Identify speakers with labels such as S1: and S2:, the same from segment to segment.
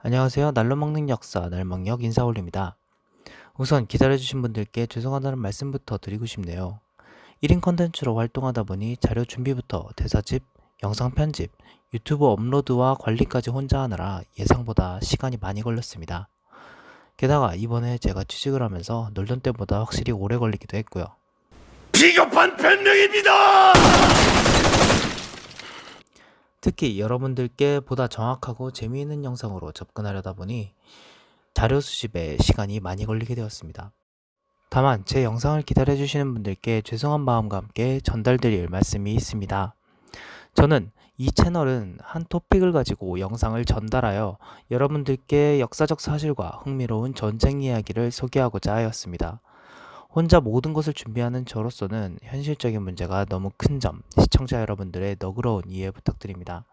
S1: 안녕하세요. 날로 먹는 역사 날먹역 인사 올립니다. 우선 기다려주신 분들께 죄송하다는 말씀부터 드리고 싶네요. 1인 컨텐츠로 활동하다 보니 자료 준비부터 대사집, 영상 편집, 유튜브 업로드와 관리까지 혼자 하느라 예상보다 시간이 많이 걸렸습니다. 게다가 이번에 제가 취직을 하면서 놀던 때보다 확실히 오래 걸리기도 했고요.
S2: 비겁한 변명입니다!
S1: 특히 여러분들께 보다 정확하고 재미있는 영상으로 접근하려다 보니 자료 수집에 시간이 많이 걸리게 되었습니다. 다만 제 영상을 기다려주시는 분들께 죄송한 마음과 함께 전달드릴 말씀이 있습니다. 저는 이 채널은 한 토픽을 가지고 영상을 전달하여 여러분들께 역사적 사실과 흥미로운 전쟁 이야기를 소개하고자 하였습니다. 혼자 모든 것을 준비하는 저로서는 현실적인 문제가 너무 큰 점, 시청자 여러분들의 너그러운 이해 부탁드립니다.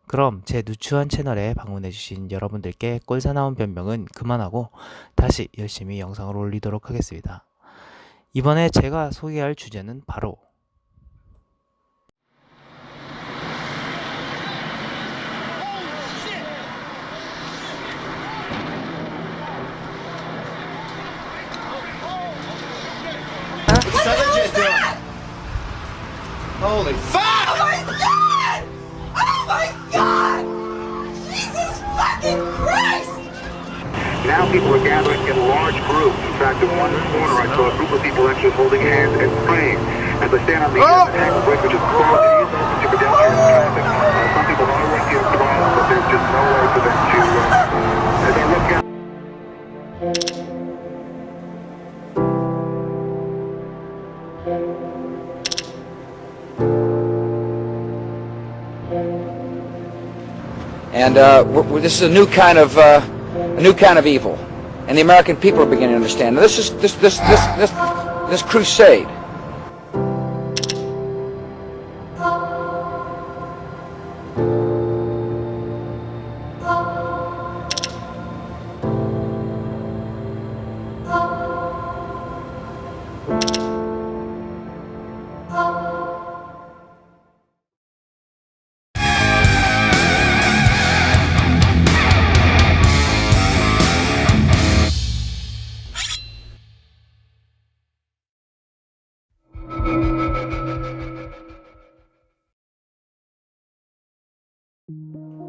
S1: 그럼 제 누추한 채널에 방문해주신 여러분들께 꼴사나운 변명은 그만하고 다시 열심히 영상을 올리도록 하겠습니다. 이번에 제가 소개할 주제는 바로
S2: Holy fuck!
S3: Oh my god! Oh my god! Jesus fucking Christ!
S4: Now people are gathering in large groups. In fact, in one corner, I saw a group of people actually holding hands and praying. As I stand on the Hancock Bridge, which is closed, it is open to pedestrian traffic. Some people are working through, but there's just no way for them to. As I look out.
S5: And this is a new kind of evil, and the American people are beginning to understand. Now, this crusade.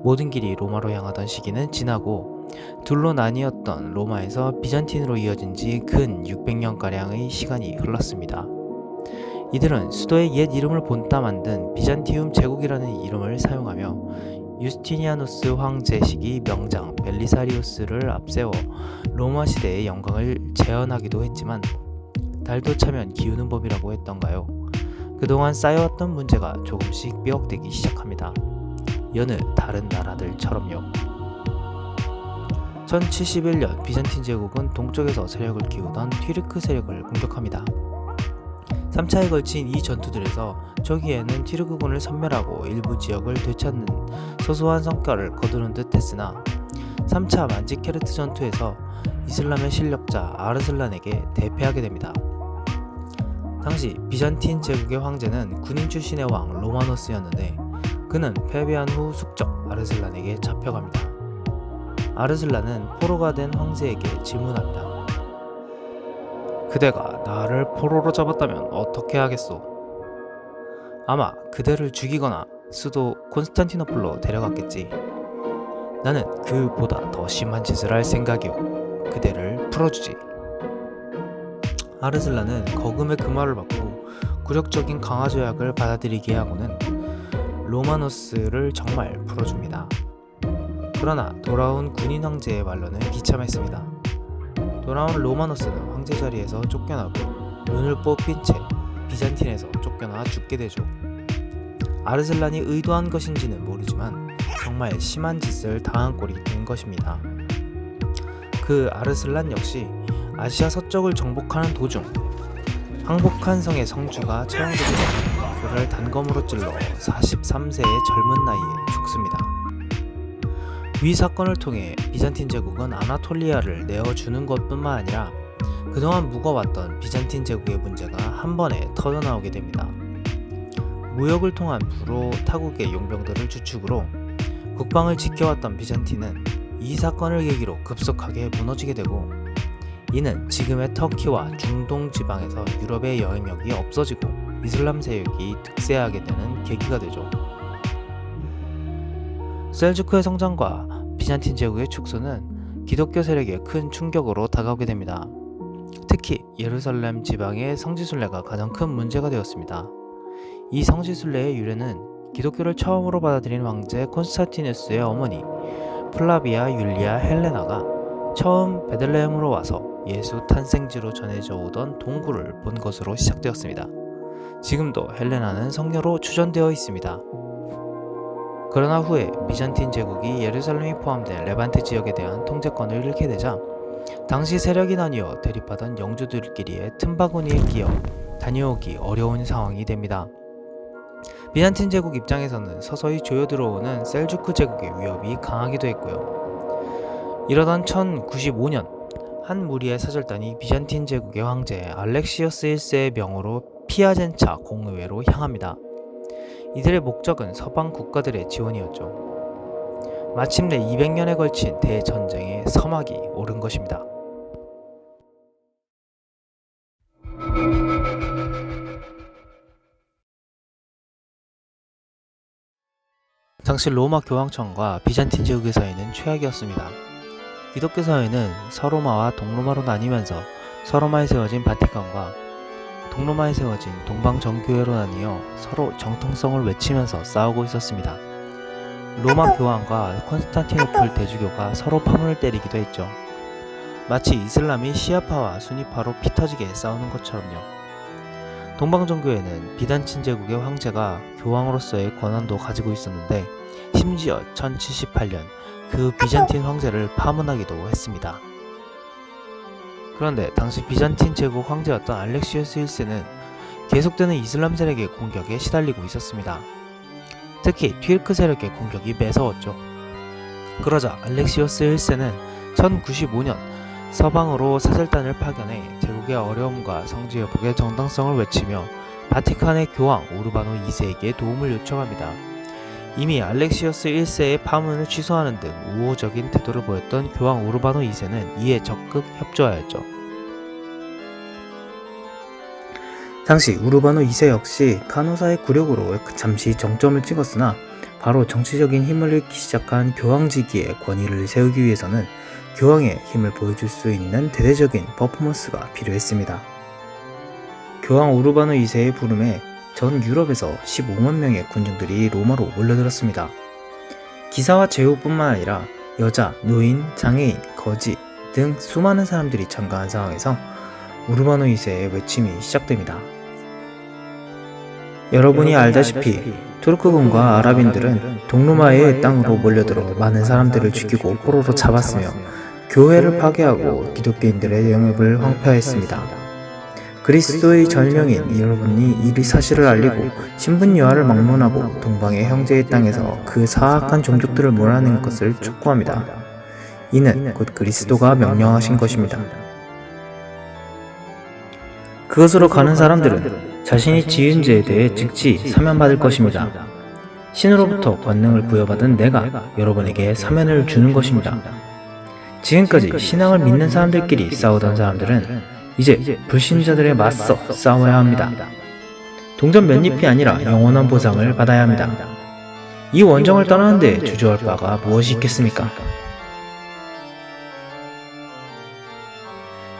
S1: 모든 길이 로마로 향하던 시기는 지나고 둘로 나뉘었던 로마에서 비잔틴으로 이어진 지 근 600년가량의 시간이 흘렀습니다. 이들은 수도의 옛 이름을 본따 만든 비잔티움 제국이라는 이름을 사용하며 유스티니아누스 황제 시기 명장 벨리사리우스를 앞세워 로마 시대의 영광을 재현하기도 했지만 달도 차면 기우는 법이라고 했던가요? 그동안 쌓여왔던 문제가 조금씩 삐걱대기 시작합니다. 여느 다른 나라들처럼요. 1071년 비잔틴 제국은 동쪽에서 세력을 키우던 튀르크 세력을 공격합니다. 3차에 걸친 이 전투들에서 초기에는 튀르크군을 섬멸하고 일부 지역을 되찾는 소소한 성과를 거두는 듯 했으나 3차 만지케르트 전투에서 이슬람의 실력자 아르슬란에게 대패하게 됩니다. 당시 비잔틴 제국의 황제는 군인 출신의 왕 로마노스였는데 그는 패배한 후 숙적 아르슬란에게 잡혀갑니다. 아르슬란은 포로가 된 황제에게 질문합니다. 그대가 나를 포로로 잡았다면 어떻게 하겠소? 아마 그대를 죽이거나 수도 콘스탄티노플로 데려갔겠지. 나는 그보다 더 심한 짓을 할 생각이오. 그대를 풀어주지. 아르슬란은 거금의 그 말을 받고 굴욕적인 강화 조약을 받아들이게 하고는 로마노스를 정말 풀어줍니다. 그러나 돌아온 군인 황제의 말로는 비참했습니다. 돌아온 로마노스는 황제 자리에서 쫓겨나고 눈을 뽑힌 채 비잔틴에서 쫓겨나 죽게 되죠. 아르슬란이 의도한 것인지는 모르지만 정말 심한 짓을 당한 꼴이 된 것입니다. 그 아르슬란 역시 아시아 서쪽을 정복하는 도중 항복한 성의 성주가 처형되게 되면 그를 단검으로 찔러 43세의 젊은 나이에 죽습니다. 위 사건을 통해 비잔틴 제국은 아나톨리아를 내어주는 것뿐만 아니라 그동안 묵어왔던 비잔틴 제국의 문제가 한 번에 터져나오게 됩니다. 무역을 통한 불호 타국의 용병들을 주축으로 국방을 지켜왔던 비잔틴은 이 사건을 계기로 급속하게 무너지게 되고, 이는 지금의 터키와 중동 지방에서 유럽의 영향력이 없어지고 이슬람 세력이 득세하게 되는 계기가 되죠. 셀주크의 성장과 비잔틴 제국의 축소는 기독교 세력에 큰 충격으로 다가오게 됩니다. 특히 예루살렘 지방의 성지순례가 가장 큰 문제가 되었습니다. 이 성지순례의 유래는 기독교를 처음으로 받아들인 황제 콘스탄티누스의 어머니 플라비아 율리아 헬레나가 처음 베들레헴으로 와서 예수 탄생지로 전해져 오던 동굴을 본 것으로 시작되었습니다. 지금도 헬레나는 성녀로 추존되어 있습니다. 그러나 후에 비잔틴 제국이 예루살렘이 포함된 레반트 지역에 대한 통제권을 잃게 되자 당시 세력이 나뉘어 대립하던 영주들끼리의 틈바구니에 끼어 다녀오기 어려운 상황이 됩니다. 비잔틴 제국 입장에서는 서서히 조여 들어오는 셀주크 제국의 위협이 강하기도 했고요. 이러던 1095년 한 무리의 사절단이 비잔틴 제국의 황제 알렉시어스 1세의 명으로 피아젠차 공의회로 향합니다. 이들의 목적은 서방 국가들의 지원이었죠. 마침내 200년에 걸친 대전쟁의 서막이 오른 것입니다. 당시 로마 교황청과 비잔틴 제국의 사이는 최악이었습니다. 기독교 사회는 서로마와 동로마로 나뉘면서 서로마에 세워진 바티칸과 동로마에 세워진 동방정교회로 나뉘어 서로 정통성을 외치면서 싸우고 있었습니다. 로마 교황과 콘스탄티노플 대주교가 서로 파문을 때리기도 했죠. 마치 이슬람이 시아파와 수니파로 피터지게 싸우는 것처럼요. 동방정교회는 비잔틴 제국의 황제가 교황으로서의 권한도 가지고 있었는데 심지어 1078년 그 비잔틴 황제를 파문하기도 했습니다. 그런데 당시 비잔틴 제국 황제였던 알렉시우스 1세는 계속되는 이슬람 세력의 공격에 시달리고 있었습니다. 특히 튀르크 세력의 공격이 매서웠죠. 그러자 알렉시우스 1세는 1095년 서방으로 사절단을 파견해 제국의 어려움과 성지 회복의 정당성을 외치며 바티칸의 교황 우르바노 2세에게 도움을 요청합니다. 이미 알렉시우스 1세의 파문을 취소하는 등 우호적인 태도를 보였던 교황 우르바노 2세는 이에 적극 협조하였죠. 당시 우르바노 2세 역시 카노사의 굴욕으로 잠시 정점을 찍었으나 바로 정치적인 힘을 잃기 시작한 교황직위의 권위를 세우기 위해서는 교황의 힘을 보여줄 수 있는 대대적인 퍼포먼스가 필요했습니다. 교황 우르바노 2세의 부름에 전 유럽에서 15만 명의 군중들이 로마로 몰려들었습니다. 기사와 제후뿐만 아니라 여자, 노인, 장애인, 거지 등 수많은 사람들이 참가한 상황에서 우르바노 2세의 외침이 시작됩니다. 여러분이 알다시피 투르크군과 아랍인들은 동로마의 땅으로 몰려들어 많은 사람들을 죽이고 포로로 잡았으며 교회를 파괴하고 기독교인들의 영역을 황폐화했습니다. 그리스도의 절명인 여러분이 이 사실을 알리고 신분여하를 막론하고 동방의 형제의 땅에서 그 사악한 종족들을 몰아낸 것을 촉구합니다. 이는 곧 그리스도가 명령하신 것입니다. 그것으로 가는 사람들은 자신이 지은 죄에 대해 즉시 사면받을 것입니다. 신으로부터 권능을 부여받은 내가 여러분에게 사면을 주는 것입니다. 지금까지 신앙을 믿는 사람들끼리 싸우던 사람들은 이제 불신자들에 맞서 싸워야 합니다. 동전 몇 잎이 아니라 영원한 보상을 받아야 합니다. 이 원정을 떠나는데 주저할 바가 무엇이 있겠습니까?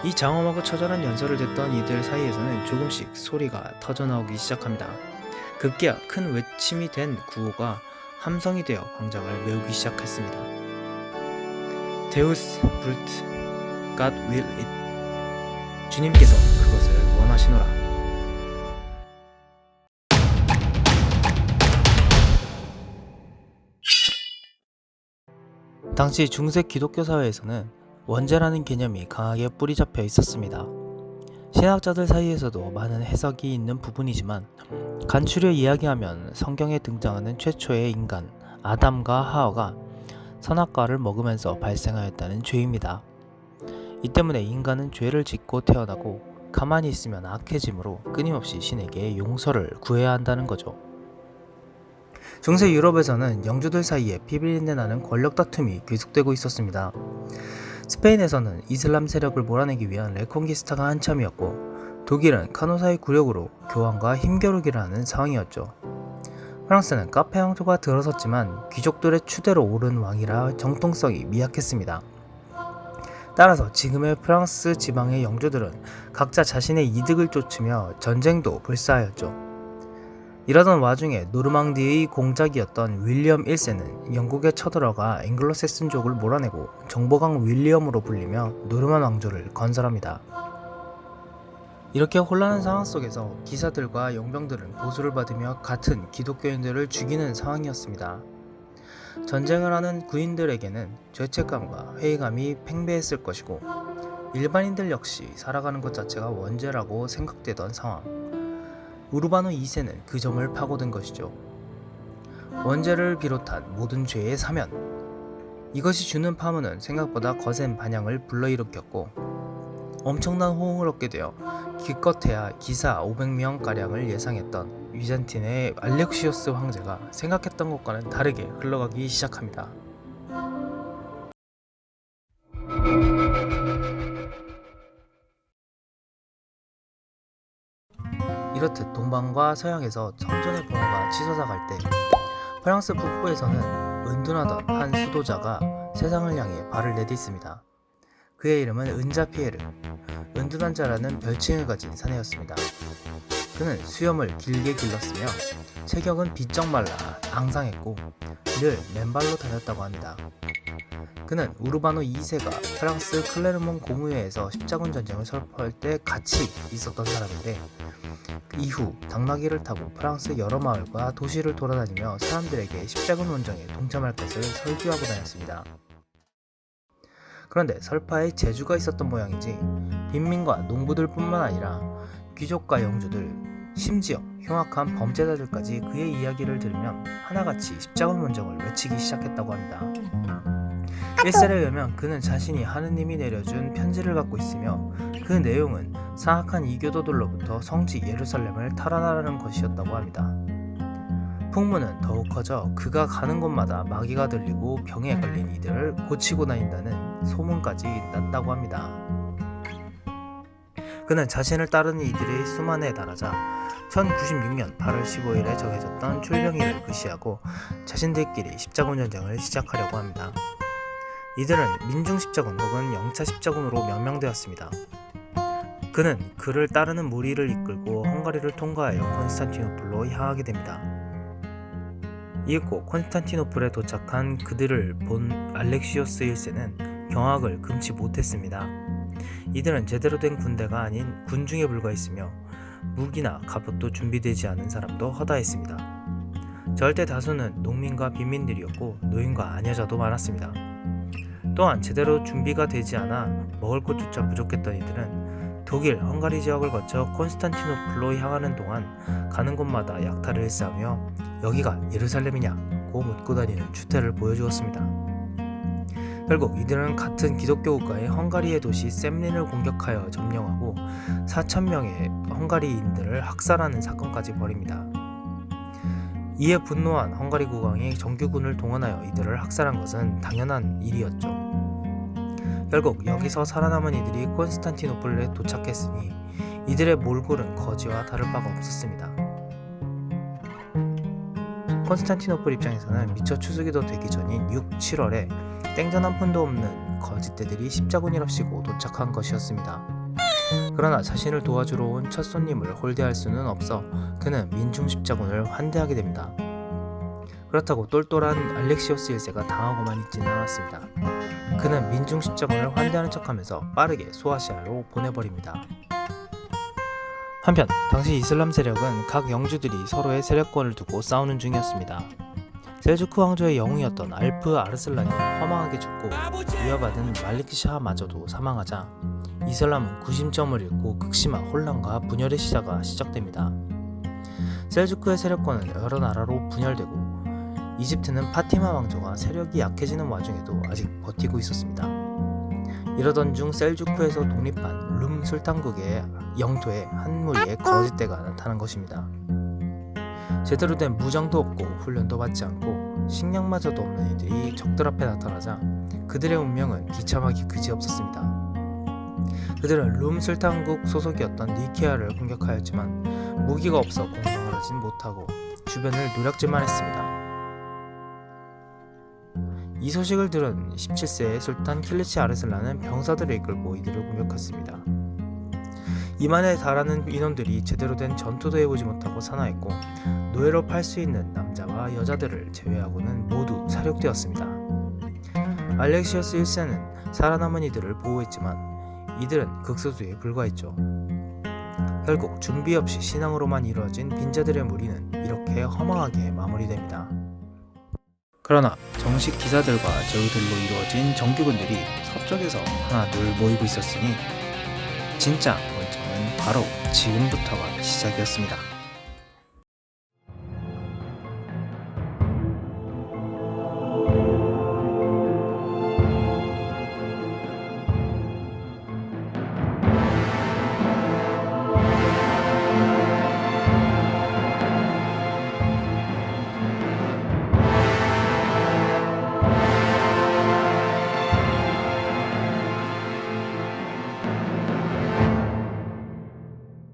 S1: 이 장엄하고 처절한 연설을 듣던 이들 사이에서는 조금씩 소리가 터져나오기 시작합니다. 급기야 큰 외침이 된 구호가 함성이 되어 광장을 메우기 시작했습니다. 데우스 브루트 God will it. 주님께서 그것을 원하시노라. 당시 중세 기독교 사회에서는 원죄라는 개념이 강하게 뿌리 잡혀 있었습니다. 신학자들 사이에서도 많은 해석이 있는 부분이지만 간추려 이야기하면 성경에 등장하는 최초의 인간 아담과 하와가 선악과를 먹으면서 발생하였다는 죄입니다. 이 때문에 인간은 죄를 짓고 태어나고 가만히 있으면 악해지므로 끊임없이 신에게 용서를 구해야 한다는 거죠. 중세 유럽에서는 영주들 사이에 피비린내 나는 권력 다툼이 계속되고 있었습니다. 스페인에서는 이슬람 세력을 몰아내기 위한 레콩기스타가 한참이었고, 독일은 카노사의 굴욕으로 교황과 힘겨루기를 하는 상황이었죠. 프랑스는 카페 왕조가 들어섰지만 귀족들의 추대로 오른 왕이라 정통성이 미약했습니다. 따라서 지금의 프랑스 지방의 영주들은 각자 자신의 이득을 쫓으며 전쟁도 불사하였죠. 이러던 와중에 노르망디의 공작이었던 윌리엄 1세는 영국에 쳐들어가 앵글로색슨족을 몰아내고 정보강 윌리엄으로 불리며 노르만 왕조를 건설합니다. 이렇게 혼란한 상황 속에서 기사들과 용병들은 보수를 받으며 같은 기독교인들을 죽이는 상황이었습니다. 전쟁을 하는 군인들에게는 죄책감과 회의감이 팽배했을 것이고, 일반인들 역시 살아가는 것 자체가 원죄라고 생각되던 상황. 우르바노 2세는 그 점을 파고든 것이죠. 원죄를 비롯한 모든 죄의 사면. 이것이 주는 파문은 생각보다 거센 반향을 불러일으켰고, 엄청난 호응을 얻게 되어 기껏해야 기사 500명가량을 예상했던 비잔틴의 알렉시우스 황제가 생각했던 것과는 다르게 흘러가기 시작합니다. 이렇듯 동방과 서양에서 성전의 공허가 치솟아갈 때, 프랑스 북부에서는 은둔하던 한 수도자가 세상을 향해 발을 내딛습니다. 그의 이름은 은자피에르, 은둔한 자라는 별칭을 가진 사내였습니다. 그는 수염을 길게 길렀으며 체격은 비쩍 말라 앙상했고 늘 맨발로 다녔다고 합니다. 그는 우르바노 2세가 프랑스 클레르몽 공의회에서 십자군 전쟁을 설파할 때 같이 있었던 사람인데, 이후 당나귀를 타고 프랑스 여러 마을과 도시를 돌아다니며 사람들에게 십자군 원정에 동참할 것을 설교하고 다녔습니다. 그런데 설파에 재주가 있었던 모양이지 빈민과 농부들 뿐만 아니라 귀족과 영주들, 심지어 흉악한 범죄자들까지 그의 이야기를 들으면 하나같이 십자군 원정을 외치기 시작했다고 합니다. 일설에 의하면 그는 자신이 하느님이 내려준 편지를 갖고 있으며, 그 내용은 사악한 이교도들로부터 성지 예루살렘을 탈환하라는 것이었다고 합니다. 풍문은 더욱 커져 그가 가는 곳마다 마귀가 들리고 병에 걸린 이들을 고치고 다닌다는 소문까지 났다고 합니다. 그는 자신을 따르는 이들의 수만에 달하자 1096년 8월 15일에 정해졌던 출병일을 무시하고 자신들끼리 십자군 전쟁을 시작하려고 합니다. 이들은 민중십자군 혹은 영차십자군으로 명명되었습니다. 그는 그를 따르는 무리를 이끌고 헝가리를 통과하여 콘스탄티노플로 향하게 됩니다. 이윽고 콘스탄티노플에 도착한 그들을 본 알렉시우스 1세는 경악을 금치 못했습니다. 이들은 제대로 된 군대가 아닌 군중에 불과했으며 무기나 갑옷도 준비되지 않은 사람도 허다했습니다. 절대 다수는 농민과 빈민들이었고 노인과 아녀자도 많았습니다. 또한 제대로 준비가 되지 않아 먹을 것조차 부족했던 이들은 독일, 헝가리 지역을 거쳐 콘스탄티노플로 향하는 동안 가는 곳마다 약탈을 일삼으며 여기가 예루살렘이냐고 묻고 다니는 추태를 보여주었습니다. 결국 이들은 같은 기독교 국가의 헝가리의 도시 셈린을 공격하여 점령하고 4,000명의 헝가리인들을 학살하는 사건까지 벌입니다. 이에 분노한 헝가리 국왕이 정규군을 동원하여 이들을 학살한 것은 당연한 일이었죠. 결국 여기서 살아남은 이들이 콘스탄티노플에 도착했으니 이들의 몰골은 거지와 다를 바가 없었습니다. 콘스탄티노플 입장에서는 미처 추수기도 되기 전인 6, 7월에 땡전 한 푼도 없는 거짓대들이 십자군이랍시고 도착한 것이었습니다. 그러나 자신을 도와주러 온 첫 손님을 홀대할 수는 없어 그는 민중십자군을 환대하게 됩니다. 그렇다고 똘똘한 알렉시우스 1세가 당하고만 있지는 않았습니다. 그는 민중십자군을 환대하는 척하면서 빠르게 소아시아로 보내버립니다. 한편 당시 이슬람 세력은 각 영주들이 서로의 세력권을 두고 싸우는 중이었습니다. 셀주크 왕조의 영웅이었던 알프 아르슬란이 허망하게 죽고 위협받은 말리크샤마저도 사망하자 이슬람은 구심점을 잃고 극심한 혼란과 분열의 시작이 시작됩니다. 셀주크의 세력권은 여러 나라로 분열되고 이집트는 파티마 왕조가 세력이 약해지는 와중에도 아직 버티고 있었습니다. 이러던 중 셀주크에서 독립한 룸 술탄국의 영토에 한 무리의 거짓대가 나타난 것입니다. 제대로 된 무장도 없고 훈련도 받지 않고 식량마저도 없는 이들이 적들 앞에 나타나자 그들의 운명은 비참하기 그지없었습니다. 그들은 룸술탄국 소속이었던 니케아를 공격하였지만 무기가 없어 공격을 하진 못하고 주변을 노략질만 했습니다. 이 소식을 들은 17세의 술탄 킬리치 아르슬란은 병사들을 이끌고 이들을 공격했습니다. 2만에 달하는 인원들이 제대로 된 전투도 해보지 못하고 사나했고 노예로 팔 수 있는 남자와 여자들을 제외하고는 모두 사륙되었습니다. 알렉시어스 1세는 살아남은 이들을 보호했지만 이들은 극소수에 불과했죠. 결국 준비 없이 신앙으로만 이루어진 빈자들의 무리는 이렇게 허망하게 마무리됩니다. 그러나 정식 기사들과 제후들로 이루어진 정규군들이 서쪽에서 하나둘 모이고 있었으니 진짜 원정은 바로 지금부터가 시작이었습니다.